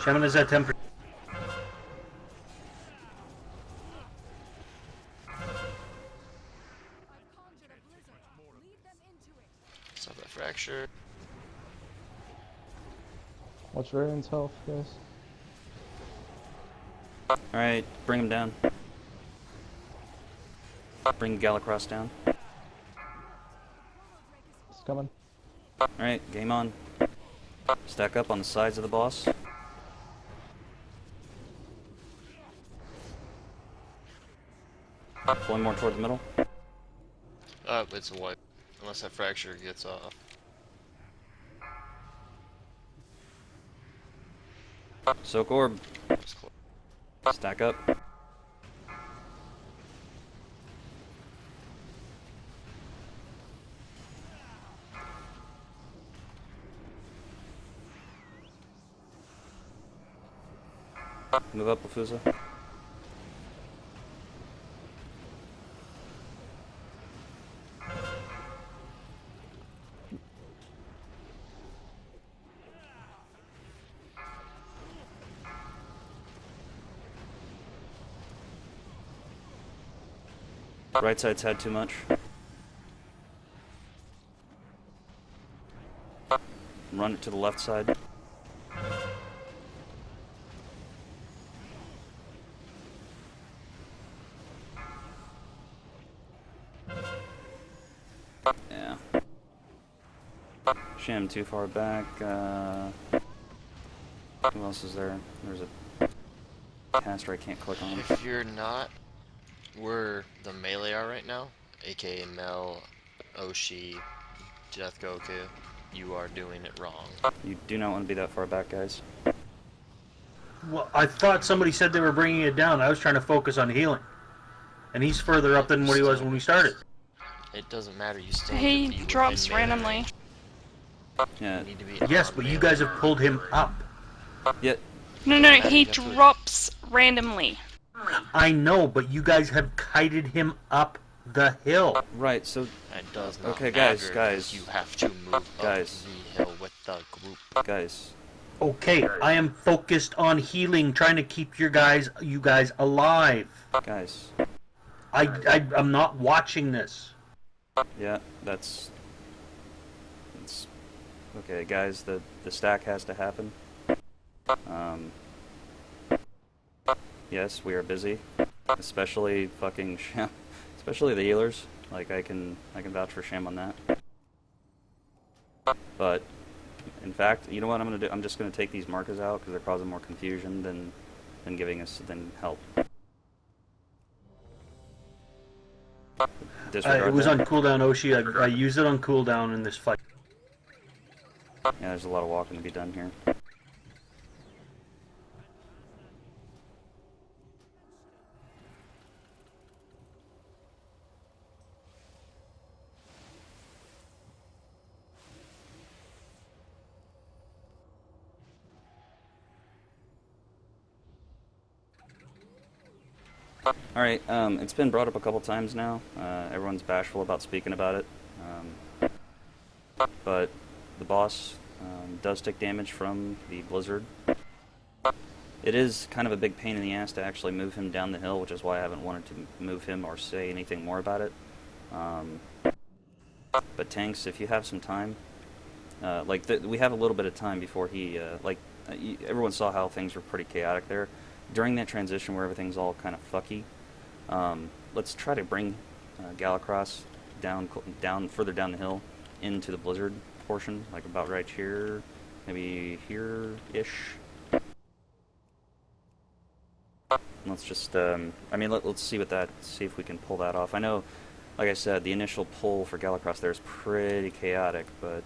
Shaman is at 10%. Stop that fracture. Watch Radiant's health, guys. Alright, bring him down. Bring Galacross down. It's coming. Alright, game on. Stack up on the sides of the boss. One more toward the middle. It's a wipe. Unless that fracture gets off. Soak Orb. That's close. Stack up. Move up, Lafusa. Right side's had too much. Run it to the left side. Yeah. Sham too far back. Who else is there? There's a caster I can't click on. If you're not where the melee are right now, aka Mel, Oshi, Death Goku, you are doing it wrong. You do not want to be that far back, guys. Well, I thought somebody said they were bringing it down. I was trying to focus on healing. And he's further up than what he was when we started. It doesn't matter, you still He need to be drops within melee randomly. range. Yeah. You need to be Yes, on but you melee. guys have pulled him up. Yeah. No, Yeah, he that's what- drops randomly. I know, but you guys have kited him up the hill. Right. So, It does not Okay, matter guys. You have to move Guys. up the hill with the group. guys. Okay, I am focused on healing, trying to keep you guys alive. Guys. I'm not watching this. Yeah. That's. Okay, guys. The stack has to happen. Yes, we are busy. Especially fucking Sham. Especially the healers. Like I can vouch for Sham on that. But in fact, you know what I'm gonna do? I'm just gonna take these markers out because they're causing more confusion than giving us help. Disregard It was that. on cooldown, Oshi. I used it on cooldown in this fight. Yeah, there's a lot of walking to be done here. Alright, it's been brought up a couple times now. Everyone's bashful about speaking about it. But the boss does take damage from the blizzard. It is kind of a big pain in the ass to actually move him down the hill, which is why I haven't wanted to move him or say anything more about it. But Tanks, if you have some time, we have a little bit of time before he, everyone saw how things were pretty chaotic there. During that transition where everything's all kind of fucky, let's try to bring Galacross down further down the hill into the blizzard portion, like about right here, maybe here-ish. Let's just, let's see see if we can pull that off. I know, like I said, the initial pull for Galacross there is pretty chaotic, but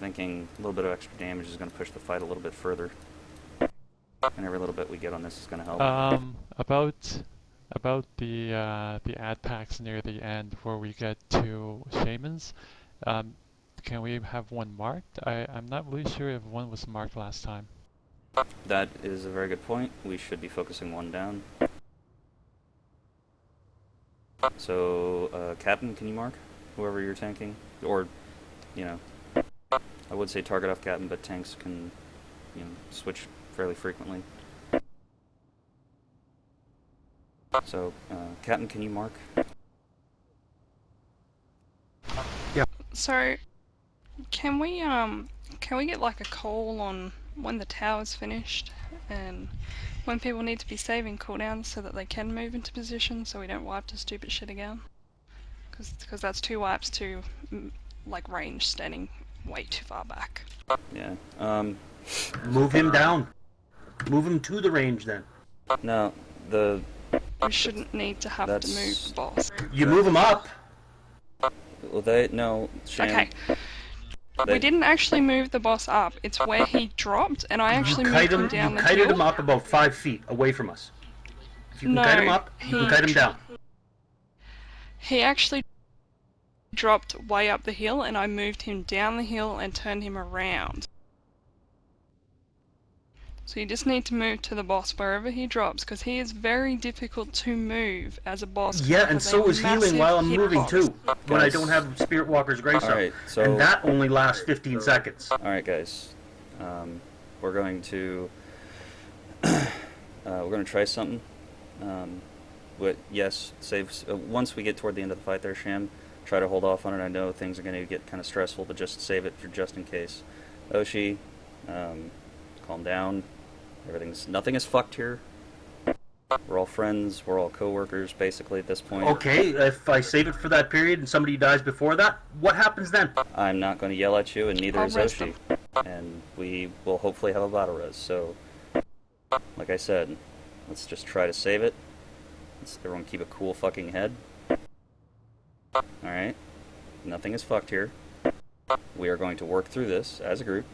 thinking a little bit of extra damage is going to push the fight a little bit further. And every little bit we get on this is going to help. About the ad packs near the end where we get to shamans, can we have one marked? I'm not really sure if one was marked last time. That is a very good point. We should be focusing one down. So, Captain, can you mark whoever you're tanking? Or, I would say target off Captain, but Tanks can switch fairly frequently. So, Captain, can you mark? So, can we get like a call on when the tower's finished and when people need to be saving cooldowns so that they can move into position so we don't wipe to stupid shit again? Because that's 2 wipes to like range standing way too far back. Yeah. Move him down. Move him to the range then. No, We shouldn't need to have to move the boss. You move him up. well, no, Sham. Okay. We didn't actually move the boss up. It's where he dropped, and I actually moved him down You the kited hill. him up about 5 feet away from us. If you can No, kite him up, you can kite him down. He actually dropped way up the hill, and I moved him down the hill and turned him around. So you just need to move to the boss wherever he drops, because he is very difficult to move as a boss. Yeah, and because so they is have healing while I'm massive moving hitbox. too. When I Guys. don't have Spirit Walker's Grace up. Alright, so... And that only lasts 15 seconds. Alright, guys. We're going to... we're going to try something. But yes, once we get toward the end of the fight there, Sham, try to hold off on it. I know things are going to get kind of stressful, but just save it for just in case. Oshi, calm down. Nothing is fucked here. We're all friends. We're all co-workers, basically, at this point. Okay, if I save it for that period and somebody dies before that, what happens then? I'm not going to yell at you, and neither I'll is rest Oshi. And we will hopefully have a battle res. So, like I said, let's just try to save it. Let's everyone keep a cool fucking head. Alright? Nothing is fucked here. We are going to work through this as a group.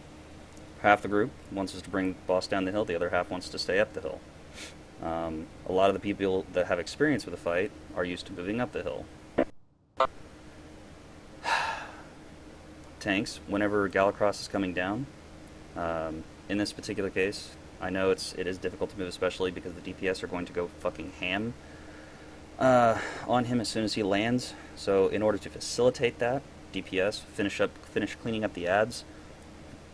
Half the group wants us to bring the boss down the hill, the other half wants to stay up the hill. A lot of the people that have experience with the fight are used to moving up the hill. Tanks, whenever Galacross is coming down, in this particular case, I know it is difficult to move, especially because the DPS are going to go fucking ham on him as soon as he lands. So in order to facilitate that, DPS, finish cleaning up the ads,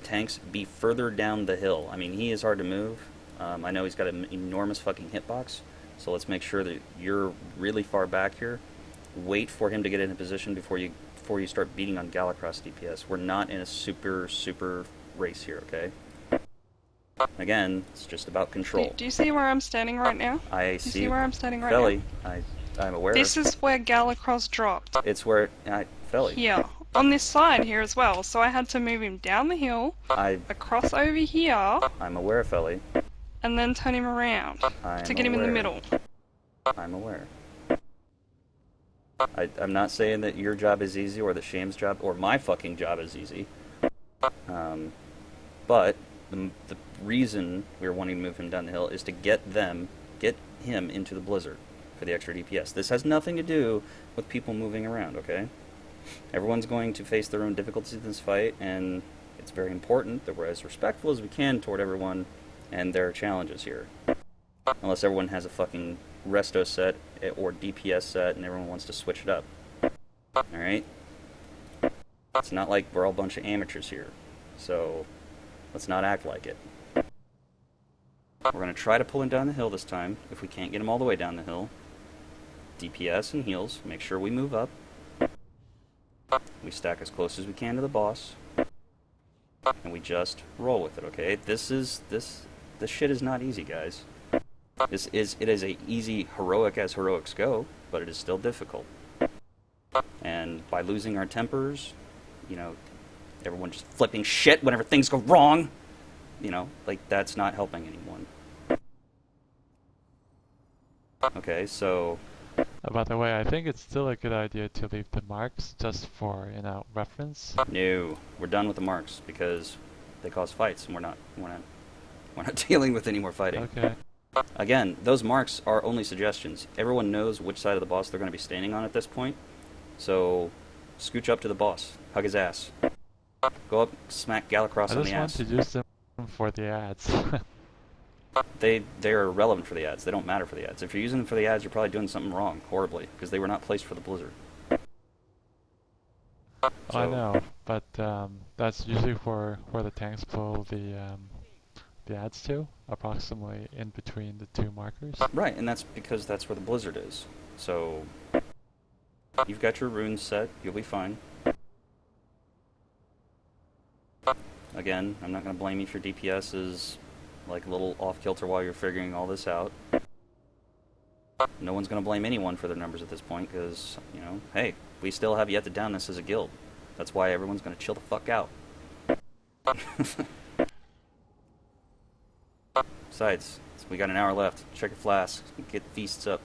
tanks be further down the hill. I mean, he is hard to move. I know he's got an enormous fucking hitbox, so let's make sure that you're really far back here. Wait for him to get in a position before you start beating on Galacross DPS. We're not in a super race here, okay? Again, it's just about control. Do you see where I'm standing right now? I Do you see. see where I'm standing right Felly, now? I'm aware. This is where Galacross dropped. It's where Felly. Here. On this side here as well. So I had to move him down the hill, across over here, I'm aware, Felly. and then turn him around to get him in the middle. I'm aware. I'm not saying that your job is easy, or that Sham's job, or my fucking job is easy. But the reason we're wanting to move him down the hill is to get him into the blizzard for the extra DPS. This has nothing to do with people moving around, okay? Everyone's going to face their own difficulties in this fight, and it's very important that we're as respectful as we can toward everyone and their challenges here. Unless everyone has a fucking resto set or DPS set and everyone wants to switch it up. Alright? It's not like we're all a bunch of amateurs here. So, let's not act like it. We're going to try to pull him down the hill this time. If we can't get him all the way down the hill, DPS and heals, make sure we move up. We stack as close as we can to the boss. And we just roll with it, okay? This shit is not easy, guys. It is a easy heroic as heroics go, but it is still difficult. And by losing our tempers, everyone just flipping shit whenever things go wrong, that's not helping anyone. Okay, so... By the way, I think it's still a good idea to leave the marks just for, reference. No, we're done with the marks because they cause fights, and we're not dealing with any more fighting. Okay. Again, those marks are only suggestions. Everyone knows which side of the boss they're going to be standing on at this point. So, scooch up to the boss, hug his ass, go up, smack Galacross I on just the want ass. to use them for the ads. They are irrelevant for the ads. They don't matter for the ads. If you're using them for the ads, you're probably doing something wrong, horribly, because they were not placed for the blizzard. I know, but that's usually for the tanks pull the the adds to, approximately in between the two markers. Right, and that's because that's where the blizzard is. So you've got your runes set, you'll be fine. Again, I'm not going to blame you if your DPS is like a little off kilter while you're figuring all this out. No one's going to blame anyone for their numbers at this point because, you know, hey, we still have yet to down this as a guild. That's why everyone's going to chill the fuck out. Besides, we got an hour left. Check your flasks. Get feasts up.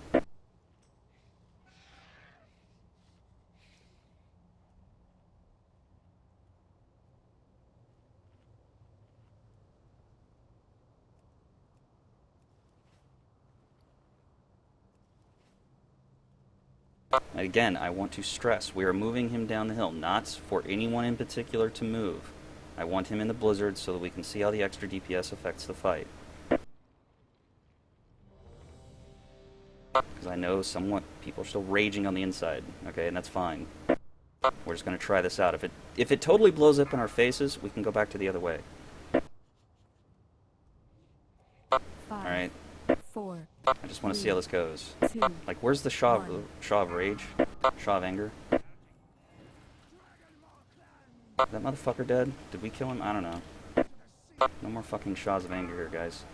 Again, I want to stress, we are moving him down the hill, not for anyone in particular to move. I want him in the blizzard so that we can see how the extra DPS affects the fight. Because I know somewhat people are still raging on the inside, okay, and that's fine. We're just going to try this out. If it totally blows up in our faces, we can go back to the other way. 5, Alright? 4, I just want to see how this goes. 2, Like, where's the Shaw of Rage? Shaw of Anger? Is that motherfucker dead? Did we kill him? I don't know. No more fucking Shaws of Anger here, guys.